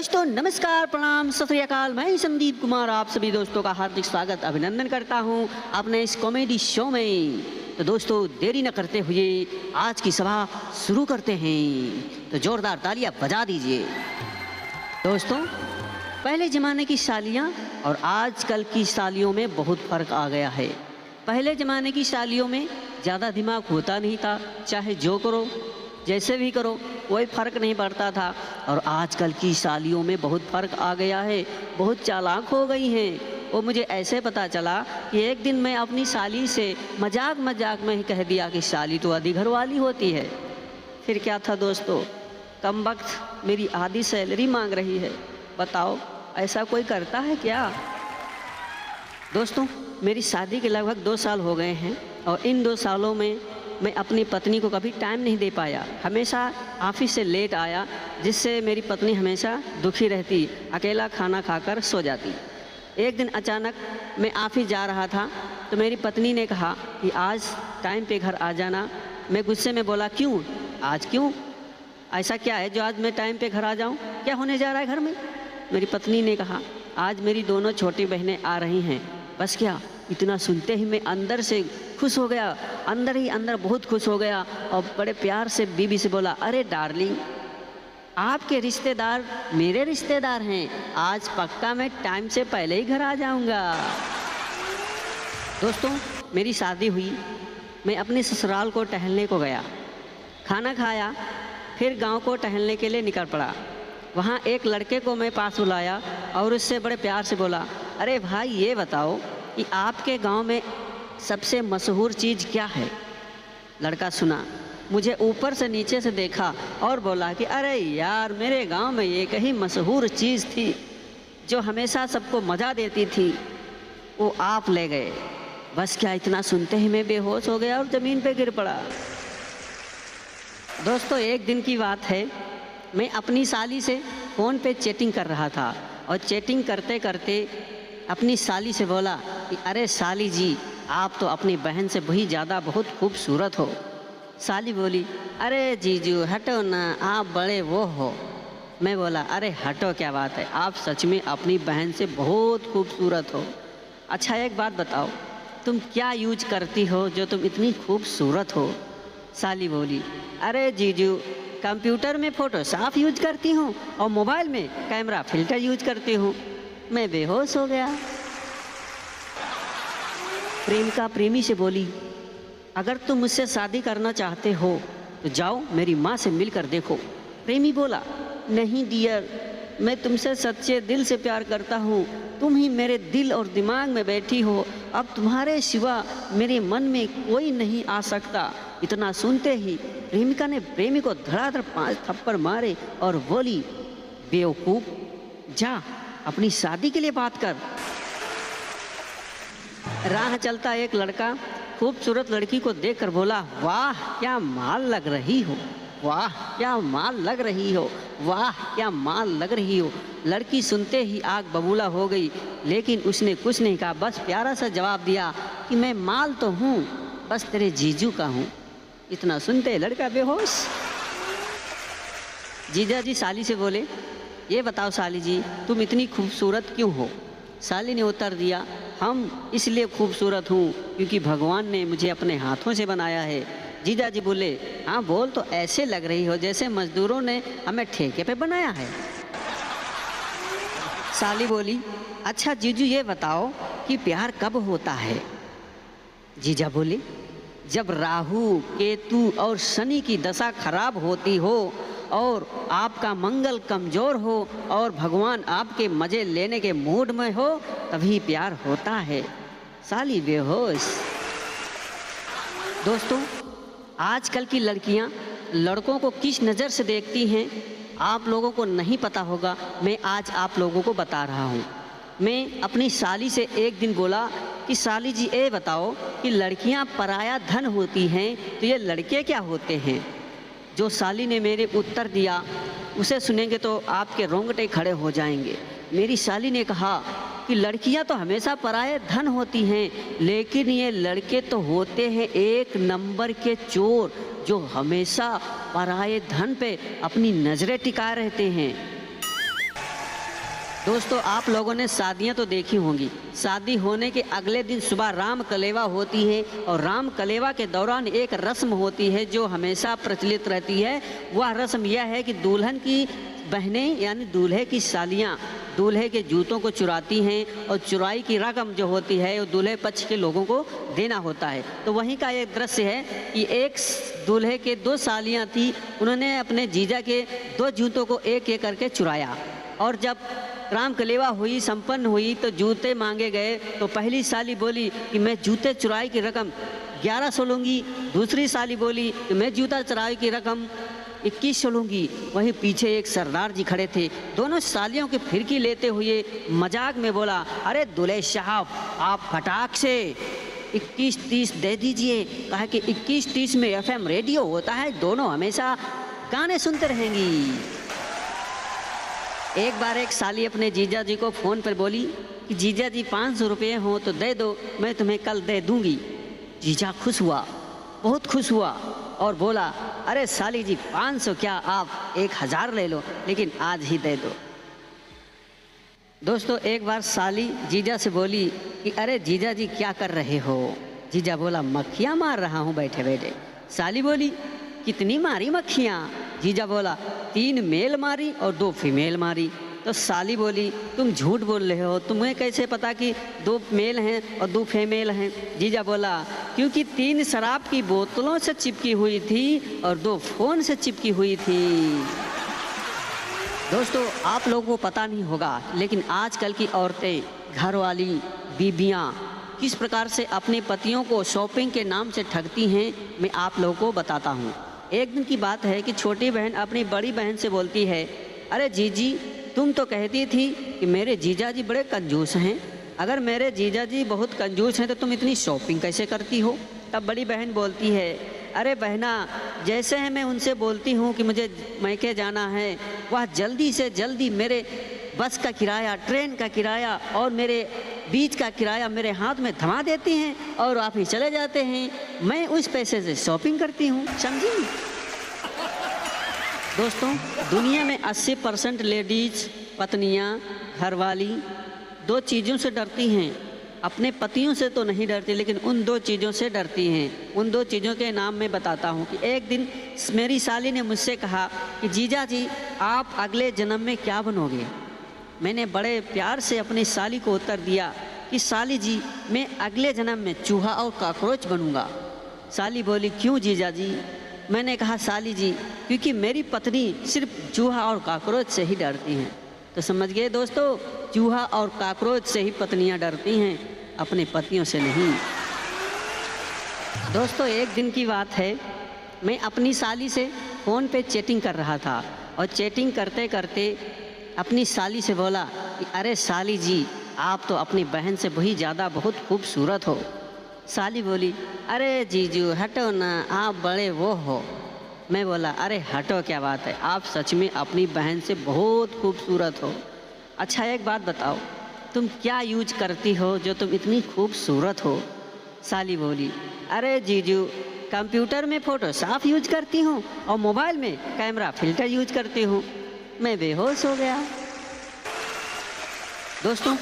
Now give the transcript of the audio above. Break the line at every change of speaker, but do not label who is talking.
दोस्तों नमस्कार, प्रणाम, सत श्री अकाल। मैं संदीप कुमार आप सभी दोस्तों का हार्दिक स्वागत अभिनंदन करता हूं अपने इस कॉमेडी शो में। तो दोस्तों देरी न करते हुए आज की सभा शुरू करते हैं, तो जोरदार तालियां बजा दीजिए। दोस्तों पहले ज़माने की सालियां और आजकल की सालियों में बहुत फ़र्क आ गया है। पहले ज़माने की सालियों में ज़्यादा दिमाग होता नहीं था, चाहे जो करो जैसे भी करो कोई फ़र्क नहीं पड़ता था। और आजकल की सालियों में बहुत फ़र्क आ गया है, बहुत चालाक हो गई हैं। वो मुझे ऐसे पता चला कि एक दिन मैं अपनी साली से मजाक में ही कह दिया कि साली तो आधी घर वाली होती है। फिर क्या था दोस्तों, कम वक्त मेरी आधी सैलरी मांग रही है। बताओ ऐसा कोई करता है क्या? दोस्तों मेरी शादी के लगभग 2 साल हो गए हैं और इन 2 सालों में मैं अपनी पत्नी को कभी टाइम नहीं दे पाया। हमेशा ऑफिस से लेट आया, जिससे मेरी पत्नी हमेशा दुखी रहती, अकेला खाना खाकर सो जाती। एक दिन अचानक मैं ऑफिस जा रहा था तो मेरी पत्नी ने कहा कि आज टाइम पे घर आ जाना। मैं गुस्से में बोला क्यों, आज क्यों, ऐसा क्या है जो आज मैं टाइम पे घर आ जाऊं? क्या होने जा रहा है घर में? मेरी पत्नी ने कहा आज मेरी दोनों छोटी बहनें आ रही हैं। बस क्या, इतना सुनते ही मैं अंदर से खुश हो गया, अंदर ही अंदर बहुत खुश हो गया और बड़े प्यार से बीबी से बोला, अरे डार्लिंग, आपके रिश्तेदार मेरे रिश्तेदार हैं, आज पक्का मैं टाइम से पहले ही घर आ जाऊंगा। दोस्तों मेरी शादी हुई, मैं अपने ससुराल को टहलने को गया, खाना खाया, फिर गांव को टहलने के लिए निकल पड़ा। वहाँ एक लड़के को मैं पास बुलाया और उससे बड़े प्यार से बोला, अरे भाई ये बताओ कि आपके गांव में सबसे मशहूर चीज़ क्या है? लड़का सुना, मुझे ऊपर से नीचे से देखा और बोला कि अरे यार, मेरे गांव में एक ही मशहूर चीज़ थी जो हमेशा सबको मज़ा देती थी, वो आप ले गए। बस क्या, इतना सुनते ही मैं बेहोश हो गया और ज़मीन पे गिर पड़ा। दोस्तों एक दिन की बात है, मैं अपनी साली से फ़ोन पे चैटिंग कर रहा था और चैटिंग करते करते अपनी साली से बोला कि अरे साली जी, आप तो अपनी बहन से भी ज़्यादा बहुत खूबसूरत हो। साली बोली, अरे जीजू हटो ना, आप बड़े वो हो। मैं बोला, अरे हटो क्या बात है, आप सच में अपनी बहन से बहुत खूबसूरत हो। अच्छा एक बात बताओ, तुम क्या यूज करती हो जो तुम इतनी खूबसूरत हो? साली बोली, अरे जीजू, कंप्यूटर में फ़ोटोशॉप यूज करती हूँ और मोबाइल में कैमरा फिल्टर यूज करती हूँ। मैं बेहोश हो गया। प्रेमिका प्रेमी से बोली, अगर तुम मुझसे शादी करना चाहते हो तो जाओ मेरी माँ से मिलकर देखो। प्रेमी बोला, नहीं डियर, मैं तुमसे सच्चे दिल से प्यार करता हूँ, तुम ही मेरे दिल और दिमाग में बैठी हो, अब तुम्हारे सिवा मेरे मन में कोई नहीं आ सकता। इतना सुनते ही प्रेमिका ने प्रेमी को धड़ाधड़ 5 थप्पड़ मारे और बोली, बेवकूफ़, जा अपनी शादी के लिए बात कर। राह चलता एक लड़का खूबसूरत लड़की को देखकर बोला, वाह क्या माल लग रही हो, वाह क्या माल लग रही हो, वाह क्या माल लग रही हो। लड़की सुनते ही आग बबूला हो गई, लेकिन उसने कुछ नहीं कहा, बस प्यारा सा जवाब दिया कि मैं माल तो हूँ, बस तेरे जीजू का हूँ। इतना सुनते लड़का बेहोश। जीजा जी साली से बोले, ये बताओ साली जी, तुम इतनी खूबसूरत क्यों हो? साली ने उत्तर दिया, हम इसलिए खूबसूरत हूँ क्योंकि भगवान ने मुझे अपने हाथों से बनाया है। जीजा जी बोले, हाँ बोल, तो ऐसे लग रही हो जैसे मजदूरों ने हमें ठेके पे बनाया है। साली बोली, अच्छा जीजू ये बताओ कि प्यार कब होता है? जीजा बोले, जब राहु, केतु और शनि की दशा खराब होती हो और आपका मंगल कमज़ोर हो और भगवान आपके मज़े लेने के मूड में हो, तभी प्यार होता है। साली बेहोश। दोस्तों आजकल की लड़कियां लड़कों को किस नज़र से देखती हैं आप लोगों को नहीं पता होगा, मैं आज आप लोगों को बता रहा हूँ। मैं अपनी साली से एक दिन बोला कि साली जी ये बताओ कि लड़कियां पराया धन होती हैं तो ये लड़के क्या होते हैं? जो साली ने मेरे उत्तर दिया उसे सुनेंगे तो आपके रोंगटे खड़े हो जाएंगे। मेरी साली ने कहा कि लड़कियां तो हमेशा पराये धन होती हैं, लेकिन ये लड़के तो होते हैं 1 नंबर के चोर, जो हमेशा पराये धन पे अपनी नज़रें टिकाए रहते हैं। दोस्तों, आप लोगों ने शादियां तो देखी होंगी। शादी होने के अगले दिन सुबह राम कलेवा होती है और राम कलेवा के दौरान एक रस्म होती है जो हमेशा प्रचलित रहती है। वह रस्म यह है कि दुल्हन की बहनें यानी दूल्हे की सालियां दूल्हे के जूतों को चुराती हैं और चुराई की रकम जो होती है वो दूल्हे पक्ष के लोगों को देना होता है। तो वहीं का एक दृश्य है कि एक दूल्हे के 2 सालियां थी, उन्होंने अपने जीजा के 2 जूतों को एक एक करके चुराया और जब राम कलेवा हुई संपन्न हुई तो जूते मांगे गए तो पहली साली बोली कि मैं जूते चुराई की रकम 1100 लूँगी। दूसरी साली बोली कि मैं जूता चुराई की रकम 2100 लूँगी। वहीं पीछे एक सरदार जी खड़े थे, दोनों सालियों की फिरकी लेते हुए मजाक में बोला, अरे दूल्हे साहब आप फटाक से 21-30 दे दीजिए। कहा कि 21-30 में FM रेडियो होता है, दोनों हमेशा गाने सुनते रहेंगी। एक बार एक साली अपने जीजा जी को फ़ोन पर बोली कि जीजा जी 500 रुपये हो तो दे दो, मैं तुम्हें कल दे दूंगी। जीजा खुश हुआ, बहुत खुश हुआ और बोला, अरे साली जी 500 क्या, आप 1000 ले लो, लेकिन आज ही दे दो। दोस्तों, एक बार साली जीजा से बोली कि अरे जीजा जी क्या कर रहे हो। जीजा बोला, मक्खियाँ मार रहा हूँ बैठे बैठे। साली बोली, कितनी मारी मक्खियाँ? जीजा बोला, 3 मेल मारी और 2 फीमेल मारी। तो साली बोली, तुम झूठ बोल रहे हो, तुम्हें कैसे पता कि 2 मेल हैं और 2 फीमेल हैं? जीजा बोला, क्योंकि 3 शराब की बोतलों से चिपकी हुई थी और 2 फ़ोन से चिपकी हुई थी। दोस्तों, आप लोगों को पता नहीं होगा, लेकिन आजकल की औरतें, घरवाली, बीबियाँ किस प्रकार से अपने पतियों को शॉपिंग के नाम से ठगती हैं, मैं आप लोगों को बताता हूँ। एक दिन की बात है कि छोटी बहन अपनी बड़ी बहन से बोलती है, अरे जीजी तुम तो कहती थी कि मेरे जीजा जी बड़े कंजूस हैं, अगर मेरे जीजा जी बहुत कंजूस हैं तो तुम इतनी शॉपिंग कैसे करती हो? तब बड़ी बहन बोलती है, अरे बहना, जैसे है मैं उनसे बोलती हूँ कि मुझे मैके जाना है, वह जल्दी से जल्दी मेरे बस का किराया, ट्रेन का किराया और मेरे बीच का किराया मेरे हाथ में थमा देती हैं और आप ही चले जाते हैं। मैं उस पैसे से शॉपिंग करती हूँ, समझी? दोस्तों, दुनिया में 80% लेडीज़ पत्नियाँ, घरवाली 2 चीज़ों से डरती हैं। अपने पतियों से तो नहीं डरती, लेकिन उन 2 चीज़ों से डरती हैं। उन 2 चीज़ों के नाम मैं बताता हूँ कि एक दिन मेरी साली ने मुझसे कहा कि जीजा जी आप अगले जन्म में क्या बनोगे? मैंने बड़े प्यार से अपनी साली को उत्तर दिया कि साली जी मैं अगले जन्म में चूहा और कॉकरोच बनूंगा। साली बोली, क्यों जीजा जी? मैंने कहा, साली जी क्योंकि मेरी पत्नी सिर्फ चूहा और कॉकरोच से ही डरती हैं। तो समझ गए दोस्तों, चूहा और कॉकरोच से ही पत्नियां डरती हैं, अपने पतियों से नहीं। दोस्तों, एक दिन की बात है, मैं अपनी साली से फ़ोन पे चैटिंग कर रहा था और चैटिंग करते करते अपनी साली से बोला कि अरे साली जी आप तो अपनी बहन से बहुत ज़्यादा बहुत खूबसूरत हो। साली बोली, अरे जीजू हटो ना, आप बड़े वो हो। मैं बोला, अरे हटो क्या बात है, आप सच में अपनी बहन से बहुत खूबसूरत हो। अच्छा एक बात बताओ, तुम क्या यूज करती हो जो तुम इतनी खूबसूरत हो? साली बोली, अरे जीजू कंप्यूटर में फ़ोटोशॉप यूज करती हूँ और मोबाइल में कैमरा फिल्टर यूज करती हूँ। मैं बेहोश हो गया। दोस्तों,